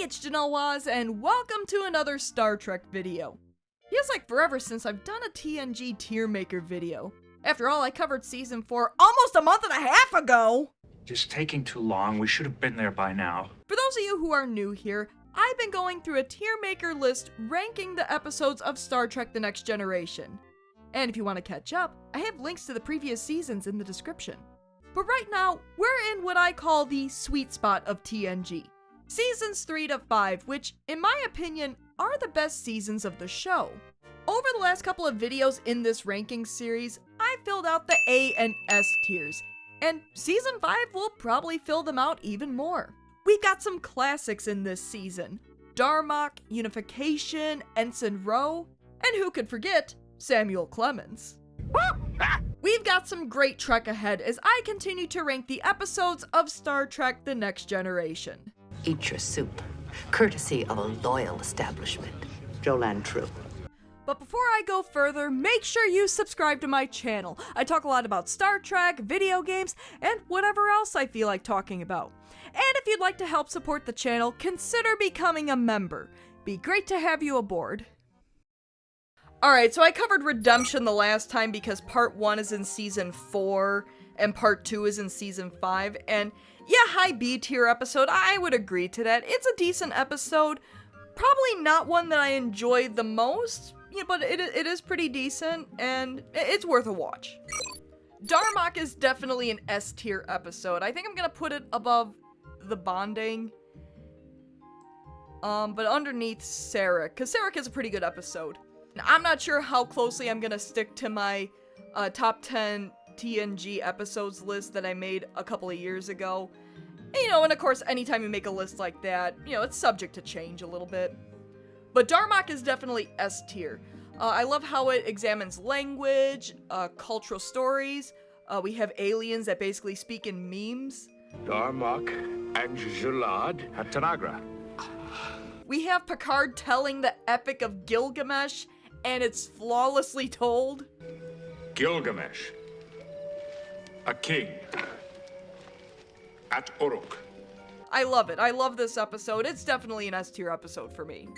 it's Janelle and welcome to another Star Trek video. Feels like forever since I've done a TNG TierMaker video. After all, I covered Season 4 almost a month and a half ago! Just taking too long. We should have been there by now. For those of you who are new here, I've been going through a TierMaker list ranking the episodes of Star Trek The Next Generation. And if you want to catch up, I have links to the previous seasons in the description. But right now, we're in what I call the sweet spot of TNG. Seasons 3 to 5, which, in my opinion, are the best seasons of the show. Over the last couple of videos in this ranking series, I filled out the A and S tiers, and Season 5 will probably fill them out even more. We've got some classics in this season: Darach, Unification, Enen Row, and who could forget Samuel Clemens. We've got some great Trek ahead as I continue to rank the episodes of Star Trek The Next Generation. Eat your soup, courtesy of a loyal establishment. Jolan True. But before I go further, make sure you subscribe to my channel. I talk a lot about Star Trek, video games, and whatever else I feel like talking about. And if you'd like to help support the channel, consider becoming a member. Be great to have you aboard. Alright, so I covered Redemption the last time because Part 1 is in Season 4, and Part 2 is in Season 5, and yeah, high B tier episode, I would agree to that. It's a decent episode, probably not one that I enjoyed the most, yeah, but it is pretty decent, and it's worth a watch. Darach is definitely an S tier episode. I think I'm gonna put it above the bonding, but underneath Sarek, because Sarek is a pretty good episode. Now, I'm not sure how closely I'm gonna stick to my top 10 TNG episodes list that I made a couple of years ago. And of course, anytime you make a list like that, it's subject to change a little bit. But Darach is definitely S tier. I love how it examines language, cultural stories. We have aliens that basically speak in memes. Darach and Jalad at Tanagra. We have Picard telling the Epic of Gilgamesh, and it's flawlessly told. Gilgamesh, a king at Uruk. I love it. I love this episode. It's definitely an S tier episode for me.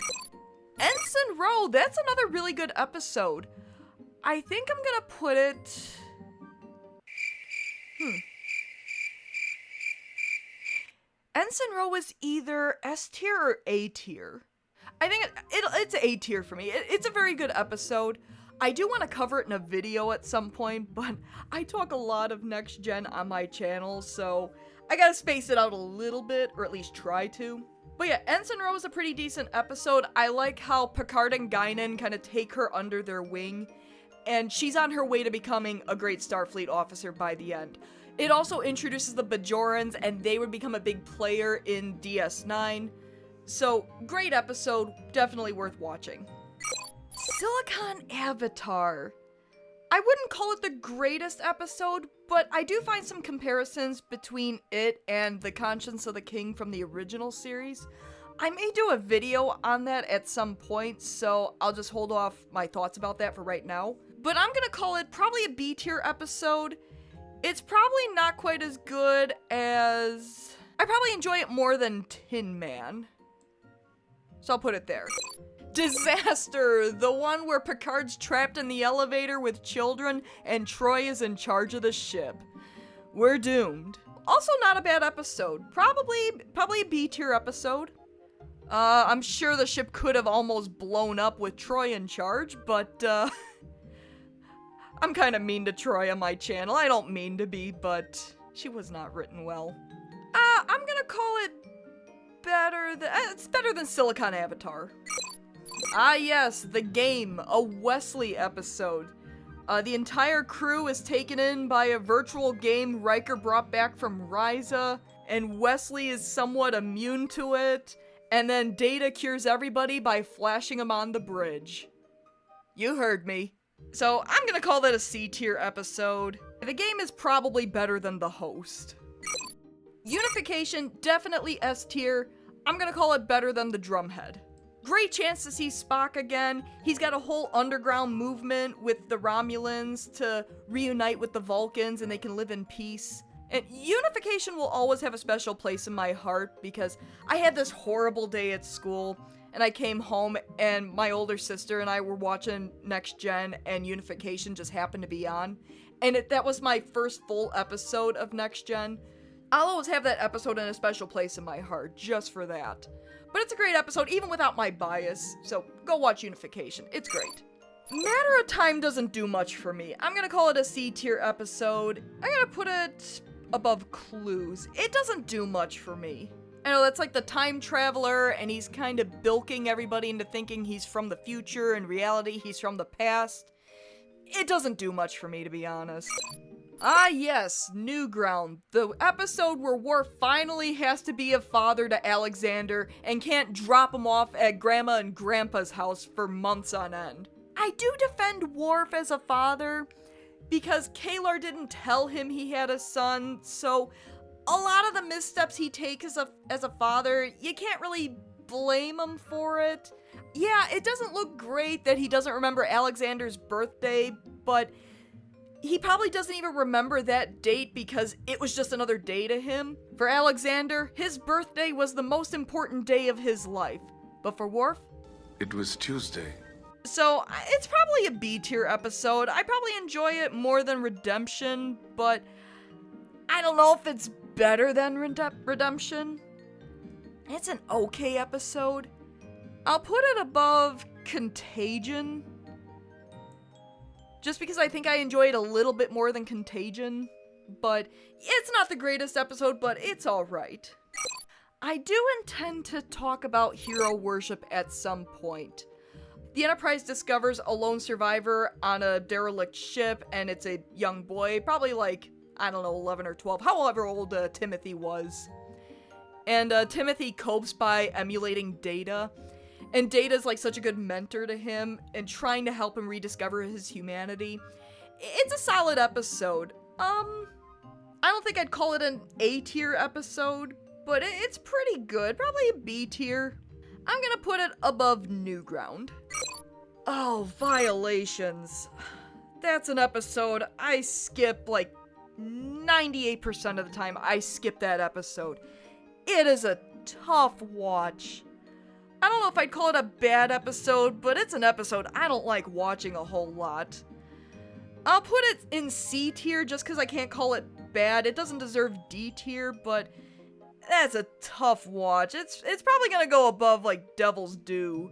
Enen Row, that's another really good episode. I think I'm gonna put it... Enen Row is either S tier or A tier. I think it's A tier for me. It's a very good episode. I do want to cover it in a video at some point, but I talk a lot of Next Gen on my channel, so I gotta space it out a little bit, or at least try to. But yeah, Enen Row is a pretty decent episode. I like how Picard and Guinan kind of take her under their wing, and she's on her way to becoming a great Starfleet officer by the end. It also introduces the Bajorans, and they would become a big player in DS9. So, great episode, definitely worth watching. Silicon Avatar. I wouldn't call it the greatest episode, but I do find some comparisons between it and The Conscience of the King from the original series. I may do a video on that at some point, so I'll just hold off my thoughts about that for right now. But I'm gonna call it probably a B tier episode. It's probably not quite as good as... I probably enjoy it more than Tin Man. So I'll put it there. Disaster! The one where Picard's trapped in the elevator with children and Troy is in charge of the ship. We're doomed. Also not a bad episode. Probably a B tier episode. I'm sure the ship could have almost blown up with Troy in charge, but I'm kind of mean to Troy on my channel. I don't mean to be, but she was not written well. I'm gonna call it better than... it's better than Silicon Avatar. Ah yes, The Game, a Wesley episode. The entire crew is taken in by a virtual game Riker brought back from Risa, and Wesley is somewhat immune to it, and then Data cures everybody by flashing him on the bridge. You heard me. So I'm gonna call that a C tier episode. The Game is probably better than The Host. Unification, definitely S tier. I'm gonna call it better than The Drumhead. Great chance to see Spock again. He's got a whole underground movement with the Romulans to reunite with the Vulcans and they can live in peace. And Unification will always have a special place in my heart because I had this horrible day at school and I came home and my older sister and I were watching Next Gen and Unification just happened to be on. And that was my first full episode of Next Gen. I'll always have that episode in a special place in my heart just for that. But it's a great episode even without my bias, so go watch Unification. It's great. Matter of Time doesn't do much for me. I'm gonna call it a C tier episode. I'm gonna put it above Clues. It doesn't do much for me. I know that's like the time traveler and he's kind of bilking everybody into thinking he's from the future. In reality, he's from the past. It doesn't do much for me, to be honest. Ah yes, New Ground. The episode where Worf finally has to be a father to Alexander and can't drop him off at Grandma and Grandpa's house for months on end. I do defend Worf as a father because Kalar didn't tell him he had a son, so a lot of the missteps he takes as a father, you can't really blame him for it. Yeah, it doesn't look great that he doesn't remember Alexander's birthday, but he probably doesn't even remember that date because it was just another day to him. For Alexander, his birthday was the most important day of his life. But for Worf, it was Tuesday. So, it's probably a B tier episode. I probably enjoy it more than Redemption, but I don't know if it's better than Redemption. It's an okay episode. I'll put it above Contagion. Just because I think I enjoy it a little bit more than Contagion. But it's not the greatest episode, but it's alright. I do intend to talk about hero worship at some point. The Enterprise discovers a lone survivor on a derelict ship, and it's a young boy, probably like, I don't know, 11 or 12, however old Timothy was. And Timothy copes by emulating Data, and Data's like such a good mentor to him, and trying to help him rediscover his humanity. It's a solid episode. I don't think I'd call it an A tier episode, but it's pretty good, probably a B tier. I'm gonna put it above New Ground. Oh, Violations. That's an episode I skip like 98% of the time. I skip that episode. It is a tough watch. I don't know if I'd call it a bad episode, but it's an episode I don't like watching a whole lot. I'll put it in C tier just because I can't call it bad. It doesn't deserve D tier, but that's a tough watch. It's probably gonna go above like Devil's Due.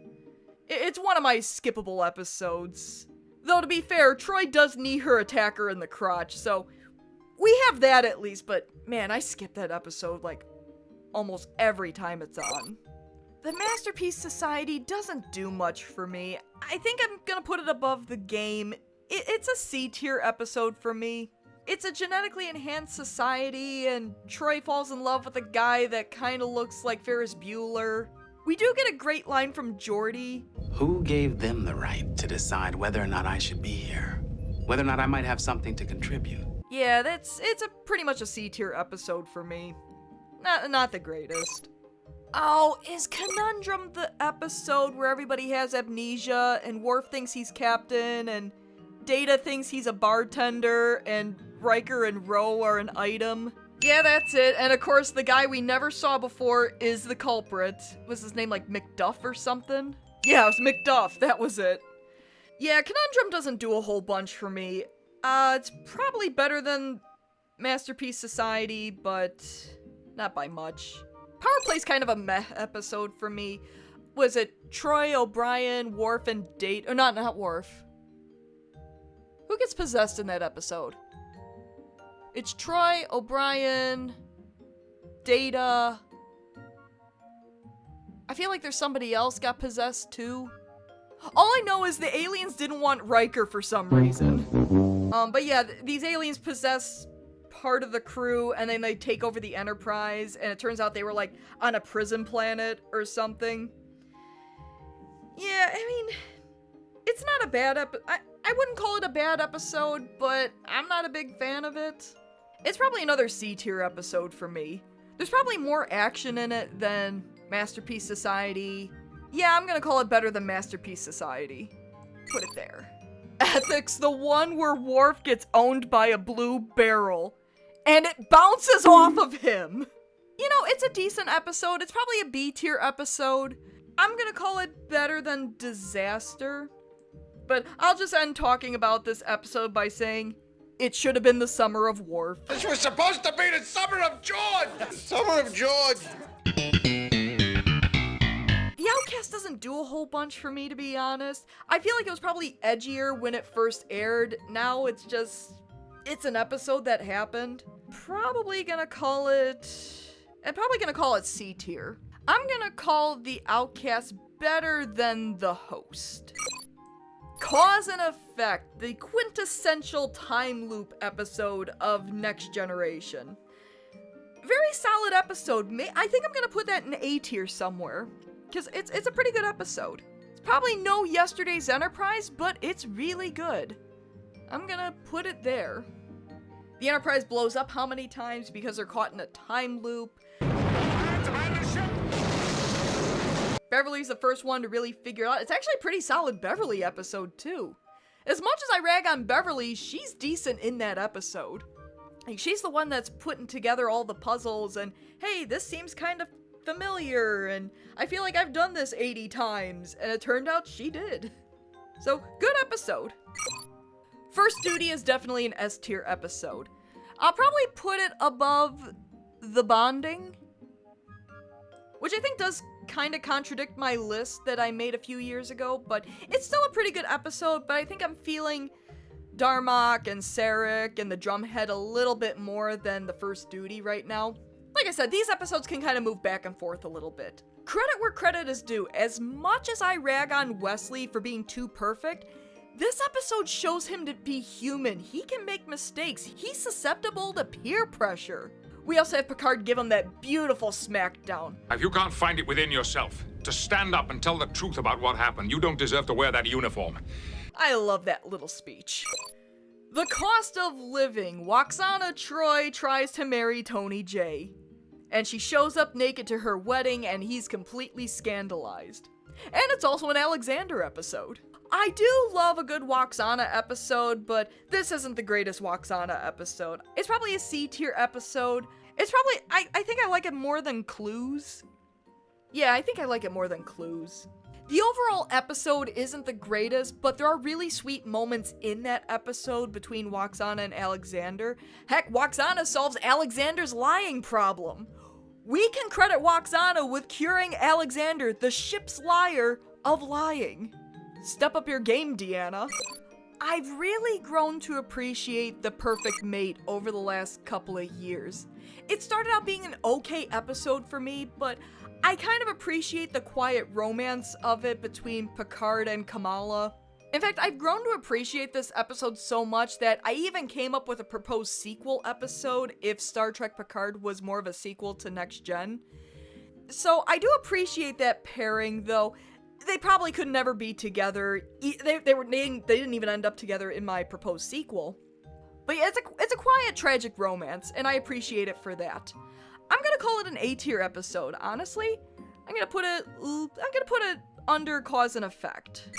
It's one of my skippable episodes. Though to be fair, Troy does knee her attacker in the crotch, so we have that at least, but man, I skip that episode like almost every time it's on. The Masterpiece Society doesn't do much for me. I think I'm gonna put it above The Game. It's a C tier episode for me. It's a genetically enhanced society, and Troy falls in love with a guy that kinda looks like Ferris Bueller. We do get a great line from Geordi. Who gave them the right to decide whether or not I should be here? Whether or not I might have something to contribute? Yeah, it's pretty much a C tier episode for me. Not the greatest. Oh, is Conundrum the episode where everybody has amnesia and Worf thinks he's captain and Data thinks he's a bartender and Riker and Ro are an item? Yeah, that's it. And of course, the guy we never saw before is the culprit. Was his name like McDuff or something? Yeah, it was McDuff. That was it. Yeah, Conundrum doesn't do a whole bunch for me. It's probably better than Masterpiece Society, but not by much. Power Play's kind of a meh episode for me. Was it Troy, O'Brien, Worf, and Date? Or not Worf. Who gets possessed in that episode? It's Troy, O'Brien, Data. I feel like there's somebody else got possessed too. All I know is the aliens didn't want Riker for some reason. But yeah, these aliens possess part of the crew and then they take over the Enterprise and it turns out they were like on a prison planet or something. Yeah, I mean, it's not a bad I wouldn't call it a bad episode, but I'm not a big fan of it. It's probably another C tier episode for me. There's probably more action in it than Masterpiece Society. Yeah, I'm gonna call it better than Masterpiece Society. Put it there. Ethics, the one where Worf gets owned by a blue barrel. and it bounces off of him. You know, it's a decent episode. It's probably a B tier episode. I'm gonna call it better than Disaster. But I'll just end talking about this episode by saying it should have been the Summer of Worf. This was supposed to be the Summer of George! Summer of George! The Outcast doesn't do a whole bunch for me, to be honest. I feel like it was probably edgier when it first aired. Now it's an episode that happened. Probably gonna call it C tier. I'm gonna call the Outcast better than the Host. Cause and Effect, the quintessential time loop episode of Next Generation. Very solid episode. I think I'm gonna put that in A tier somewhere, because it's a pretty good episode. It's probably no Yesterday's Enterprise, but it's really good. I'm gonna put it there. The Enterprise blows up how many times because they're caught in a time loop. Beverly's the first one to really figure it out. It's actually a pretty solid Beverly episode, too. As much as I rag on Beverly, she's decent in that episode. Like, she's the one that's putting together all the puzzles, and hey, this seems kind of familiar, and I feel like I've done this 80 times, and it turned out she did. So, good episode. First Duty is definitely an S tier episode. I'll probably put it above The Bonding, which I think does kind of contradict my list that I made a few years ago, but it's still a pretty good episode. But I think I'm feeling Darach and Sarek and the Drumhead a little bit more than the First Duty right now. Like I said, these episodes can kind of move back and forth a little bit. Credit where credit is due. As much as I rag on Wesley for being too perfect, this episode shows him to be human. He can make mistakes. He's susceptible to peer pressure. We also have Picard give him that beautiful smackdown. If you can't find it within yourself to stand up and tell the truth about what happened, you don't deserve to wear that uniform. I love that little speech. The Cost of Living. Waxana Troy tries to marry Tony J. And she shows up naked to her wedding, and he's completely scandalized. And it's also an Alexander episode. I do love a good Waxana episode, but this isn't the greatest Waxana episode. It's probably a C tier episode. It's probably, I think I like it more than Clues. Yeah, I think I like it more than Clues. The overall episode isn't the greatest, but there are really sweet moments in that episode between Waxana and Alexander. Heck, Waxana solves Alexander's lying problem. We can credit Waxana with curing Alexander, the ship's liar, of lying. Step up your game, Deanna. I've really grown to appreciate The Perfect Mate over the last couple of years. It started out being an okay episode for me, but I kind of appreciate the quiet romance of it between Picard and Kamala. In fact, I've grown to appreciate this episode so much that I even came up with a proposed sequel episode if Star Trek Picard was more of a sequel to Next Gen. So I do appreciate that pairing, though. They probably could never be together. They didn't even end up together in my proposed sequel. But yeah, it's a quiet, tragic romance, and I appreciate it for that. I'm gonna call it an A tier episode. Honestly, I'm gonna put it under Cause and Effect.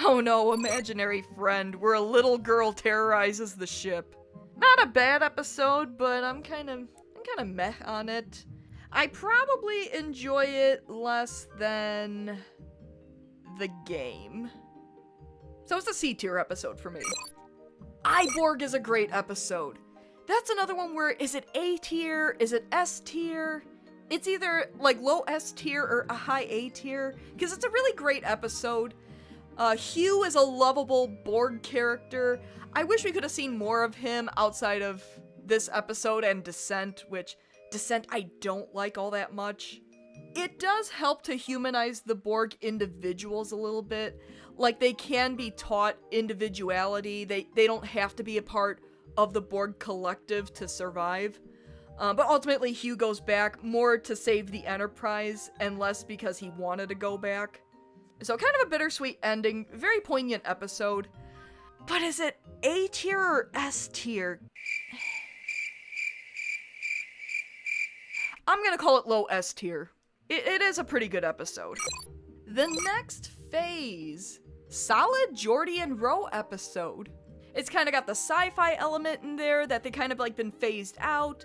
Oh no, imaginary friend, where a little girl terrorizes the ship. Not a bad episode, but I'm kind of meh on it. I probably enjoy it less than the game. So it's a C tier episode for me. Iborg is a great episode. That's another one where, is it A tier? Is it S tier? It's either like low S tier or a high A tier, because it's a really great episode. Hugh is a lovable Borg character. I wish we could have seen more of him outside of this episode and Descent, which Descent I don't like all that much. It does help to humanize the Borg individuals a little bit. Like, they can be taught individuality. They don't have to be a part of the Borg collective to survive. But ultimately, Hugh goes back more to save the Enterprise and less because he wanted to go back. So kind of a bittersweet ending, very poignant episode. But is it A tier or S tier? I'm gonna call it low S tier. It is a pretty good episode. The next phase. Solid Geordi and Roe episode. It's kind of got the sci-fi element in there that they kind of like been phased out.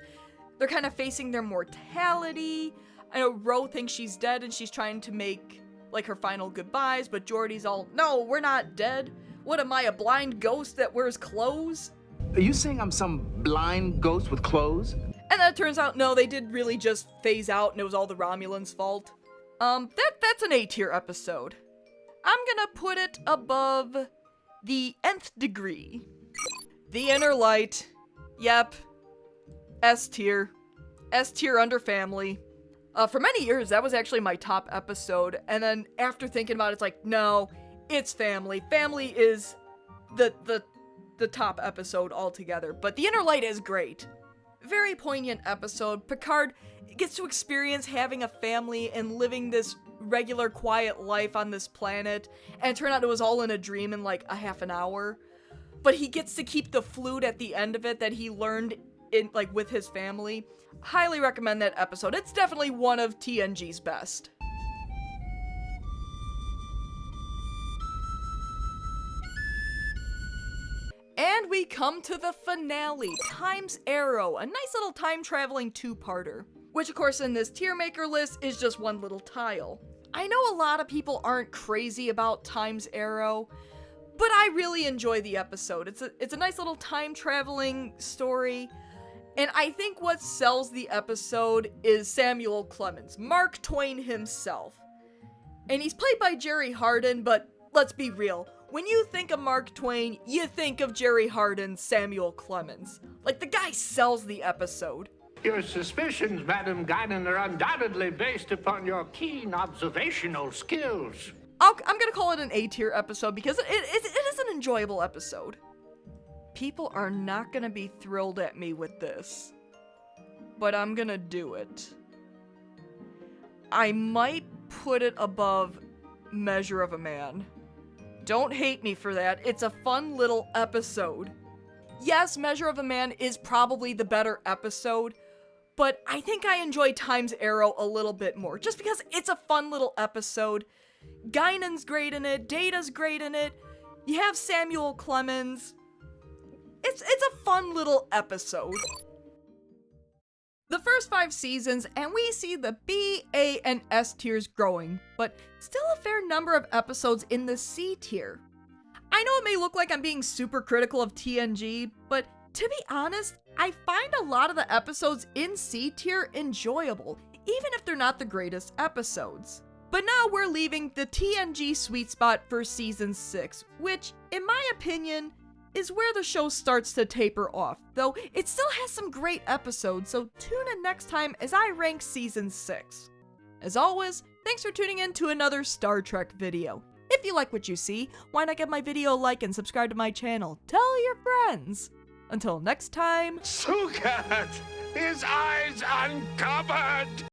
They're kind of facing their mortality. I know Ro thinks she's dead and she's trying to make like her final goodbyes, but Geordi's all, no, we're not dead. What am I, a blind ghost that wears clothes? Are you saying I'm some blind ghost with clothes? And then it turns out, no, they did really just phase out and it was all the Romulans' fault. That's an A tier episode. I'm gonna put it above the Nth Degree. The Inner Light. Yep. S tier. S tier under Family. For many years, that was actually my top episode, and then after thinking about it, it's like, no, it's Family. Family is the top episode altogether, but The Inner Light is great. Very poignant episode. Picard gets to experience having a family and living this regular, quiet life on this planet, and it turned out it was all in a dream in like a half an hour. But he gets to keep the flute at the end of it that he learned in like with his family. Highly recommend that episode. It's definitely one of TNG's best. And we come to the finale, Time's Arrow, a nice little time-traveling two-parter. Which, of course, in this TierMaker list is just one little tile. I know a lot of people aren't crazy about Time's Arrow, but I really enjoy the episode. It's a nice little time-traveling story, and I think what sells the episode is Samuel Clemens, Mark Twain himself. And he's played by Jerry Hardin, but let's be real. When you think of Mark Twain, you think of Jerry Hardin's Samuel Clemens. Like, the guy sells the episode. Your suspicions, Madam Guinan, are undoubtedly based upon your keen observational skills. I'm gonna call it an A-tier episode because it is an enjoyable episode. People are not gonna be thrilled at me with this, but I'm gonna do it. I might put it above Measure of a Man. Don't hate me for that. It's a fun little episode. Yes, Measure of a Man is probably the better episode, but I think I enjoy Time's Arrow a little bit more, just because it's a fun little episode. Guinan's great in it, Data's great in it, you have Samuel Clemens. It's a fun little episode. The first 5 seasons, and we see the B, A, and S tiers growing, but still a fair number of episodes in the C tier. I know it may look like I'm being super critical of TNG, but to be honest, I find a lot of the episodes in C tier enjoyable, even if they're not the greatest episodes. But now we're leaving the TNG sweet spot for season 6, which, in my opinion, is where the show starts to taper off, though it still has some great episodes, so tune in next time as I rank season 6. As always, thanks for tuning in to another Star Trek video. If you like what you see, why not give my video a like and subscribe to my channel? Tell your friends! Until next time... Sukat! His eyes uncovered!